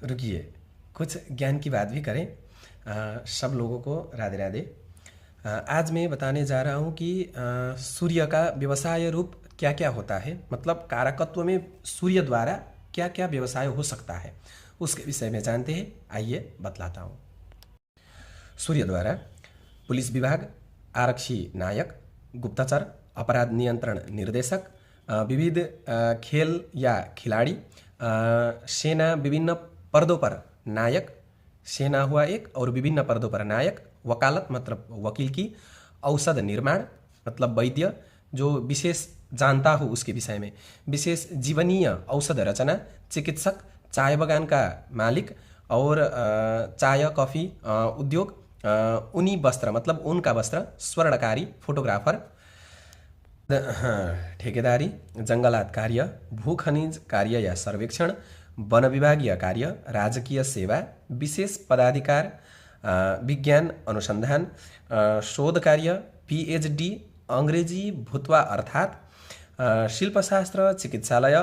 रुकिए, कुछ ज्ञान की बात भी करें। सब लोगों को राधे राधे। आज मैं बताने जा रहा हूँ कि सूर्य का व्यवसाय रूप क्या क्या होता है, मतलब कारकत्व में सूर्य द्वारा क्या क्या व्यवसाय हो सकता है, उसके विषय में जानते हैं। आइए बतलाता हूँ। सूर्य द्वारा पुलिस विभाग, आरक्षी नायक, गुप्तचर, अपराध नियंत्रण निर्देशक, विविध खेल या खिलाड़ी, सेना विभिन्न पर्दों पर नायक, सेना हुआ एक और विभिन्न पर्दों पर नायक, वकालत मतलब वकील की, औषध निर्माण मतलब वैद्य जो विशेष जानता हो उसके विषय में, विशेष जीवनीय औषध रचना, चिकित्सक, चाय बगान का मालिक और चाय कॉफ़ी उद्योग, ऊनी वस्त्र मतलब ऊन का वस्त्र, स्वर्णकारी, फोटोग्राफर, ठेकेदारी, जंगलात कार्य, भू खनिज कार्य या सर्वेक्षण, वन विभागीय कार्य, राजकीय सेवा, विशेष पदाधिकार, विज्ञान अनुसंधान, शोध कार्य, पीएचडी अंग्रेजी भूतवा अर्थात, शिल्पशास्त्र, चिकित्सालय,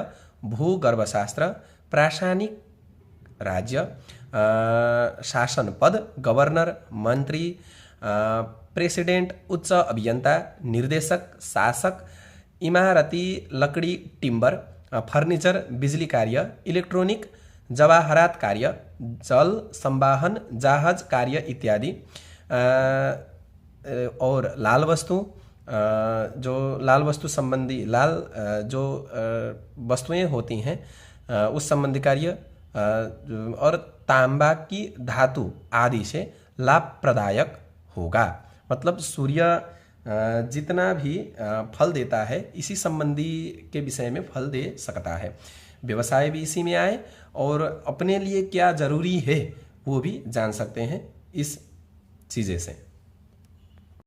भूगर्भशास्त्र, प्राशानिक राज्य, शासन पद, गवर्नर, मंत्री, प्रेसिडेंट, उच्च अभियंता, निर्देशक, शासक, इमारती लकड़ी टिम्बर, फर्नीचर, बिजली कार्य, इलेक्ट्रॉनिक, जवाहरात कार्य, जल संवाहन, जहाज कार्य इत्यादि। और लाल वस्तु, जो लाल वस्तु संबंधी लाल जो वस्तुएं होती हैं उस संबंधी कार्य, और तांबा की धातु आदि से लाभप्रदायक होगा। मतलब सूर्य जितना भी फल देता है इसी संबंधी के विषय में फल दे सकता है। व्यवसाय भी इसी में आए और अपने लिए क्या जरूरी है वो भी जान सकते हैं इस चीज़ें से।